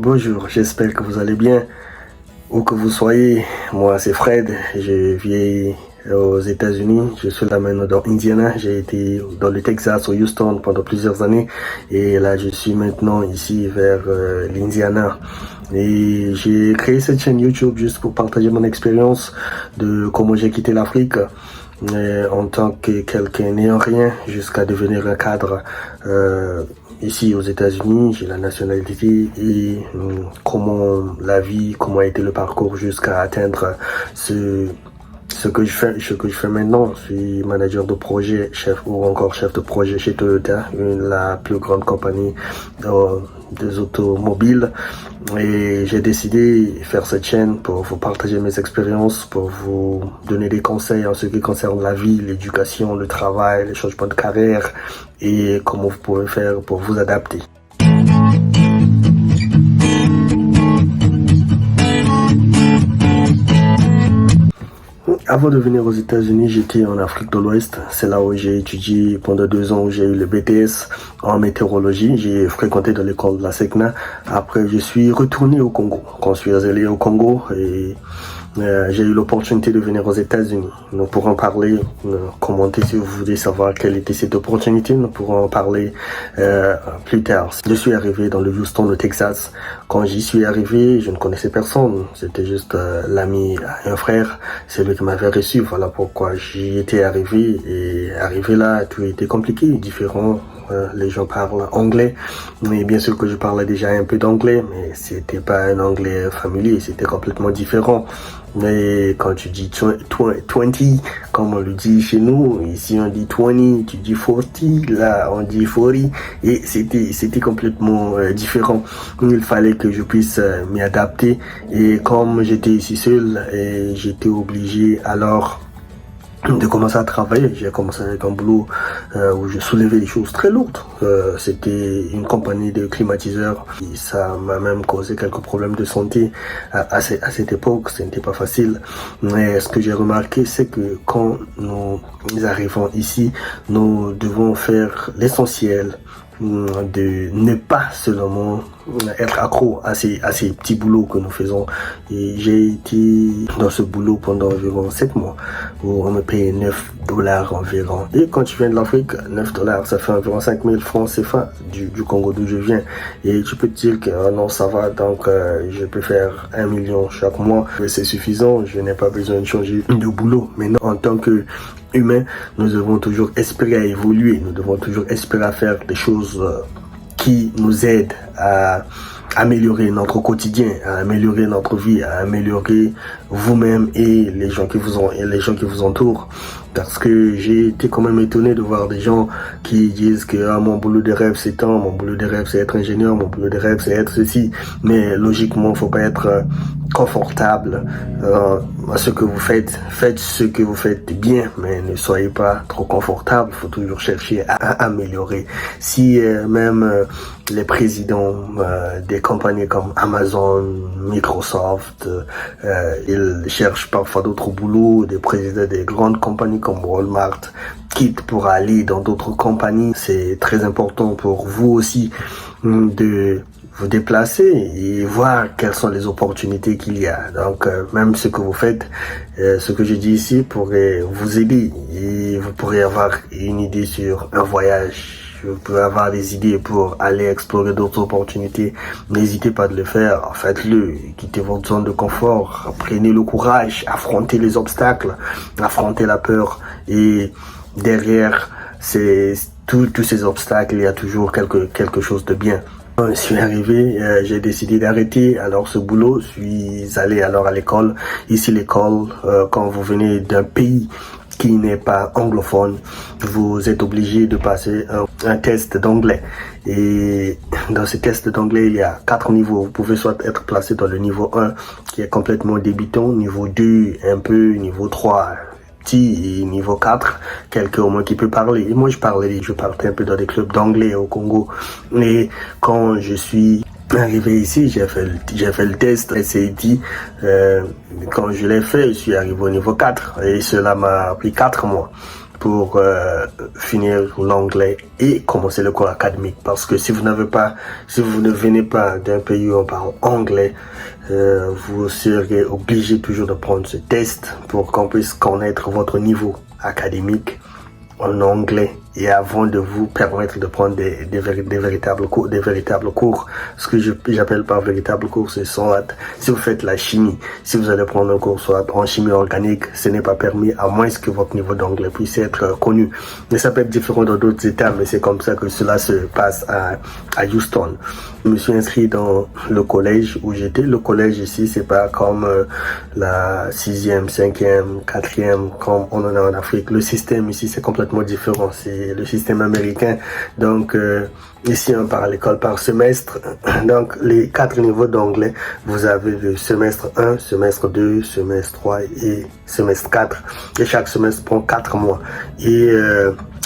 Bonjour, j'espère que vous allez bien. Où que vous soyez, moi c'est Fred, je vis aux États-Unis, je suis là maintenant dans Indiana, j'ai été dans le Texas, au Houston pendant plusieurs années et là je suis maintenant ici vers l'Indiana. Et j'ai créé cette chaîne YouTube juste pour partager mon expérience de comment j'ai quitté l'Afrique en tant que quelqu'un n'ayant rien jusqu'à devenir un cadre ici aux États-Unis. J'ai la nationalité et comment la vie, comment a été le parcours jusqu'à atteindre ce que je fais maintenant. Je suis manager de projet, chef ou encore chef de projet chez Toyota, la plus grande compagnie des automobiles. Et j'ai décidé de faire cette chaîne pour vous partager mes expériences, pour vous donner des conseils en ce qui concerne la vie, l'éducation, le travail, les changements de carrière et comment vous pouvez faire pour vous adapter. Avant de venir aux États-Unis, j'étais en Afrique de l'Ouest. C'est là où j'ai étudié pendant 2 ans, où j'ai eu le BTS en météorologie. J'ai fréquenté dans l'école de la SECNA. Après, je suis retourné au Congo. Quand je suis allé au Congo, j'ai eu l'opportunité de venir aux États-Unis. Nous pourrons parler, commenter si vous voulez savoir quelle était cette opportunité. Nous pourrons en parler plus tard. Je suis arrivé dans le Houston, au Texas. Quand j'y suis arrivé, je ne connaissais personne. C'était juste l'ami à un frère. C'est lui qui m'avait reçu. Voilà pourquoi j'y étais arrivé. Et arrivé là, tout était compliqué, différent. Les gens parlent anglais, mais bien sûr que je parlais déjà un peu d'anglais, mais c'était pas un anglais familier, c'était complètement différent. Mais quand tu dis 20, comme on le dit chez nous, ici on dit 20, tu dis 40, là on dit 40, et c'était complètement différent. Il fallait que je puisse m'y adapter, et comme j'étais ici seul, et j'étais obligé alors de commencer à travailler. J'ai commencé avec un boulot où je soulevais des choses très lourdes. C'était une compagnie de climatiseurs. Et ça m'a même causé quelques problèmes de santé à cette époque. Ce n'était pas facile. Mais ce que j'ai remarqué, c'est que quand nous arrivons ici, nous devons faire l'essentiel, de ne pas seulement être accro à ces petits boulots que nous faisons. Et j'ai été dans ce boulot pendant environ 7 mois où on me payait $9 environ. Et quand tu viens de l'Afrique, $9, ça fait environ 5000 francs CFA du Congo d'où je viens. Et tu peux te dire que non, ça va, donc je peux faire 1 million chaque mois. C'est suffisant, je n'ai pas besoin de changer de boulot. Maintenant, en tant que humain, nous devons toujours espérer à évoluer, nous devons toujours espérer à faire des choses qui nous aident à améliorer notre quotidien, à améliorer notre vie, à améliorer vous-même et les gens qui vous entourent. Parce que j'ai été quand même étonné de voir des gens qui disent que mon boulot de rêve c'est tant, mon boulot de rêve c'est être ingénieur, mon boulot de rêve c'est être ceci. Mais logiquement, faut pas être confortable à ce que vous faites. Faites ce que vous faites bien, mais ne soyez pas trop confortable. Il faut toujours chercher à améliorer. Si même les présidents des compagnies comme Amazon, Microsoft, ils cherchent parfois d'autres boulots, des présidents des grandes compagnies comme Walmart quittent pour aller dans d'autres compagnies. C'est très important pour vous aussi de vous déplacer et voir quelles sont les opportunités qu'il y a. Donc même ce que vous faites, ce que je dis ici pourrait vous aider et vous pourrez avoir une idée sur un voyage. Vous pouvez avoir des idées pour aller explorer d'autres opportunités. N'hésitez pas de le faire. Faites-le. Quittez votre zone de confort. Prenez le courage. Affrontez les obstacles. Affrontez la peur. Et derrière tous ces obstacles, il y a toujours quelque chose de bien. Quand je suis arrivé, j'ai décidé d'arrêter alors ce boulot. Je suis allé alors à l'école. Ici, l'école, quand vous venez d'un pays qui n'est pas anglophone, vous êtes obligé de passer un test d'anglais. Et dans ce test d'anglais, il y a 4 niveaux. Vous pouvez soit être placé dans le niveau 1, qui est complètement débutant, niveau 2, un peu, niveau 3, petit, et niveau 4, quelqu'un au moins qui peut parler. Et moi, je partais un peu dans des clubs d'anglais au Congo. Et quand je suis arrivé ici, j'ai fait le test SAT. Quand je l'ai fait, je suis arrivé au niveau 4 et cela m'a pris 4 mois. pour finir l'anglais et commencer le cours académique. Parce que si vous ne venez pas d'un pays où on parle anglais, vous serez obligé toujours de prendre ce test pour qu'on puisse connaître votre niveau académique en anglais et avant de vous permettre de prendre des véritables cours. Ce que j'appelle par véritables cours, c'est soit si vous faites la chimie, si vous allez prendre un cours soit en chimie organique, ce n'est pas permis à moins que votre niveau d'anglais puisse être connu. Mais ça peut être différent dans d'autres états, mais c'est comme ça que cela se passe à Houston. Je me suis inscrit dans le collège où j'étais. Le collège ici, c'est pas comme la 6e, 5e, 4e, comme on en a en Afrique. Le système ici, c'est complètement différent. C'est le système américain. Donc, ici, on part à l'école par semestre. Donc, les 4 niveaux d'anglais, vous avez le semestre 1, semestre 2, semestre 3 et semestre 4. Et chaque semestre prend 4 mois. Et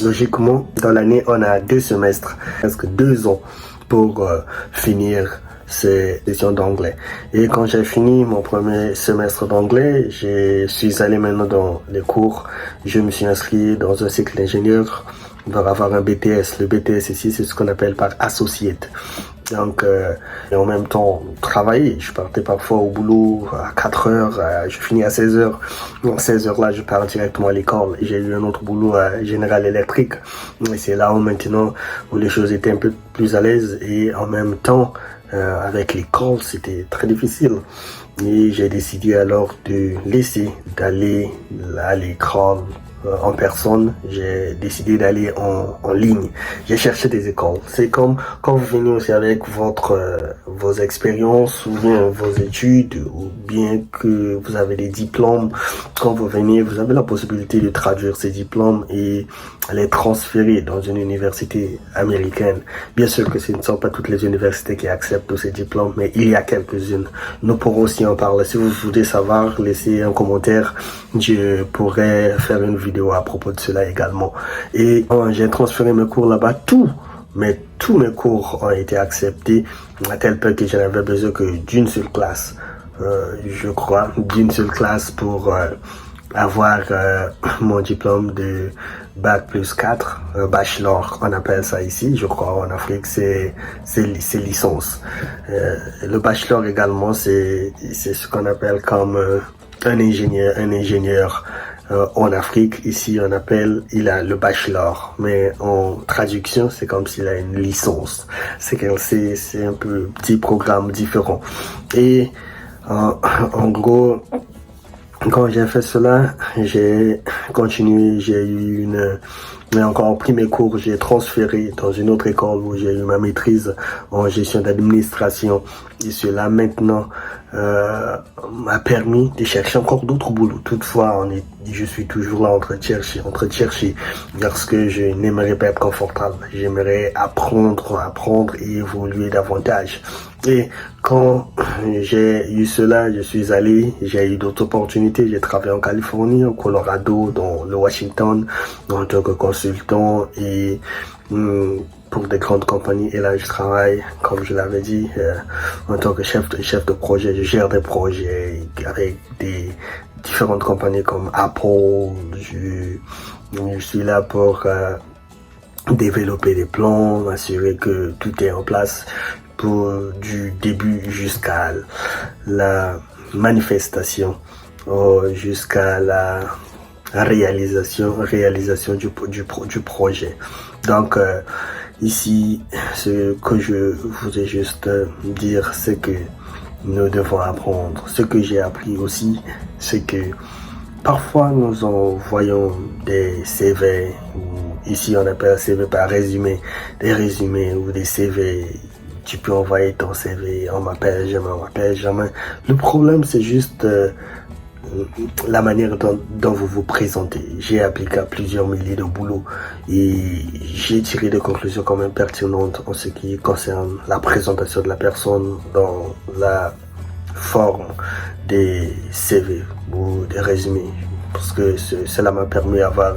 logiquement, dans l'année, on a 2 semestres, presque 2 ans pour finir ces sessions d'anglais. Et quand j'ai fini mon premier semestre d'anglais, je suis allé maintenant dans les cours. Je me suis inscrit dans un cycle d'ingénieur pour avoir un BTS. Le BTS ici, c'est ce qu'on appelle par associate. Donc, et en même temps, travailler. Je partais parfois au boulot à 4 heures, je finis à 16 heures. Donc, 16 heures là, je pars directement à l'école. J'ai eu un autre boulot à General Electric. Et c'est là où maintenant, où les choses étaient un peu plus à l'aise. Et en même temps, avec l'école, c'était très difficile. Et j'ai décidé alors de laisser d'aller à l'école en personne. J'ai décidé d'aller en ligne. J'ai cherché des écoles. C'est comme quand vous venez aussi avec vos expériences ou bien vos études ou bien que vous avez des diplômes. Quand vous venez, vous avez la possibilité de traduire ces diplômes et les transférer dans une université américaine. Bien sûr que ce ne sont pas toutes les universités qui acceptent tous ces diplômes, mais il y a quelques-unes. Nous pourrons aussi en parler. Si vous voulez savoir, laissez un commentaire. Je pourrais faire une vidéo à propos de cela également. Et j'ai transféré mes cours là-bas, tous mes cours ont été acceptés, à tel point que je n'avais besoin que d'une seule classe, je crois, d'une seule classe pour avoir mon diplôme de Bac plus 4, bachelor, on appelle ça ici, je crois en Afrique, c'est licence. Le bachelor également, c'est ce qu'on appelle comme un ingénieur. En Afrique, ici, il a le bachelor, mais en traduction, c'est comme s'il a une licence. C'est un peu petit programme différent. Et en gros, quand j'ai fait cela, j'ai continué, j'ai encore pris mes cours, j'ai transféré dans une autre école où j'ai eu ma maîtrise en gestion d'administration. Et cela maintenant m'a permis de chercher encore d'autres boulots. Toutefois, je suis toujours là en train de chercher, parce que je n'aimerais pas être confortable. J'aimerais apprendre et évoluer davantage. Et quand j'ai eu cela, j'ai eu d'autres opportunités. J'ai travaillé en Californie, au Colorado, dans le Washington, en tant que consultant et pour des grandes compagnies. Et là, je travaille, comme je l'avais dit, en tant que chef de projet. Je gère des projets avec des différentes compagnies comme Apple. Je suis là pour développer des plans, assurer que tout est en place du début jusqu'à la manifestation, jusqu'à la réalisation du projet. Donc ici, ce que je voudrais juste dire, c'est que nous devons apprendre. Ce que j'ai appris aussi, c'est que parfois nous envoyons des CV, ou ici on appelle CV par résumé, des résumés ou des CV. Tu peux envoyer ton CV, on m'appelle jamais. Le problème, c'est juste la manière dont vous vous présentez. J'ai appliqué à plusieurs milliers de boulots et j'ai tiré des conclusions quand même pertinentes en ce qui concerne la présentation de la personne dans la forme des CV ou des résumés. Parce que cela m'a permis d'avoir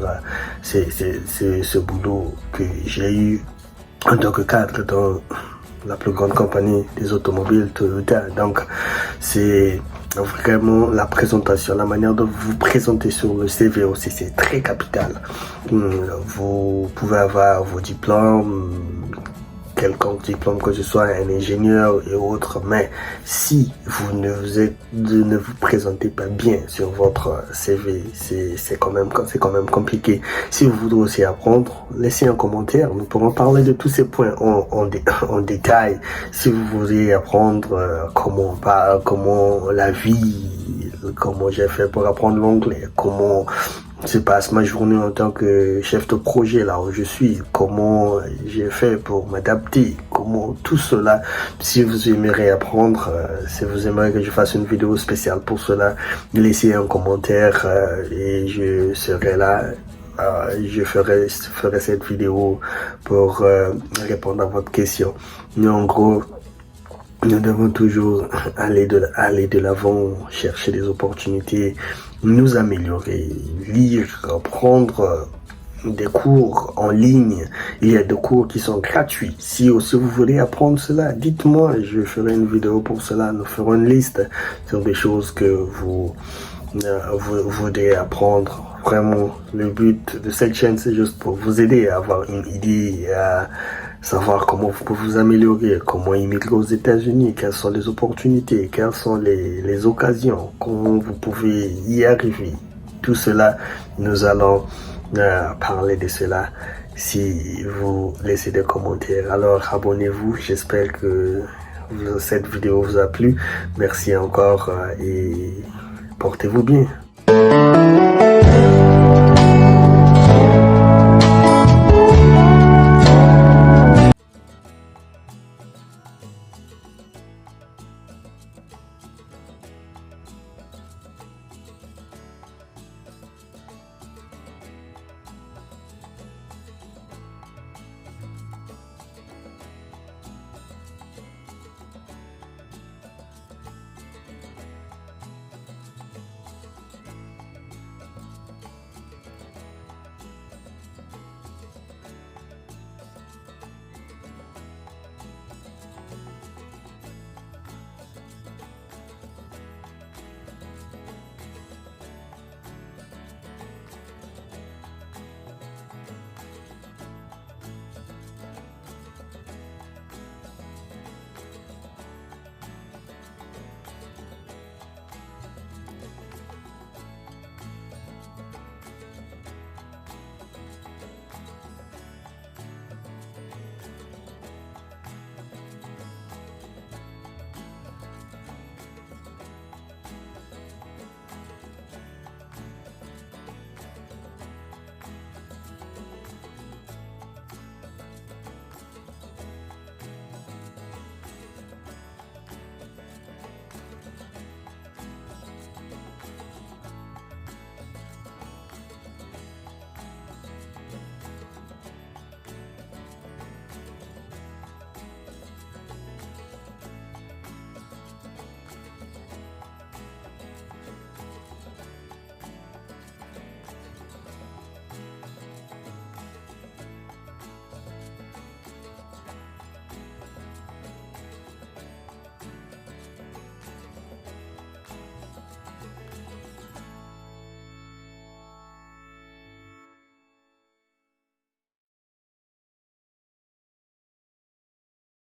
ce boulot que j'ai eu en tant que cadre dans la plus grande compagnie des automobiles, Toyota. Donc, c'est vraiment la présentation, la manière de vous présenter sur le CV aussi, c'est très capital. Vous pouvez avoir vos diplômes, quelconque diplôme que ce soit, un ingénieur et autres, mais si vous ne vous présentez pas bien sur votre CV, c'est quand même compliqué. Si vous voudrez aussi apprendre, laissez un commentaire. Nous pourrons parler de tous ces points en détail. Si vous voulez apprendre comment la vie, comment j'ai fait pour apprendre l'anglais, comment se passe ma journée en tant que chef de projet là où je suis, comment j'ai fait pour m'adapter, comment tout cela, si vous aimeriez apprendre, si vous aimeriez que je fasse une vidéo spéciale pour cela, laissez un commentaire et je serai là. Je ferai cette vidéo pour répondre à votre question. Mais en gros, nous devons toujours aller de l'avant, chercher des opportunités, nous améliorer, lire, prendre des cours en ligne. Il y a des cours qui sont gratuits. Si aussi vous voulez apprendre cela, dites-moi, je ferai une vidéo pour cela. Nous ferons une liste sur des choses que vous voudrez apprendre. Vraiment, le but de cette chaîne, c'est juste pour vous aider à avoir une idée, à savoir comment vous pouvez vous améliorer, comment immigrer aux États-Unis, quelles sont les opportunités, quelles sont les occasions, comment vous pouvez y arriver. Tout cela, nous allons parler de cela si vous laissez des commentaires. Alors abonnez-vous, j'espère que cette vidéo vous a plu. Merci encore et portez-vous bien.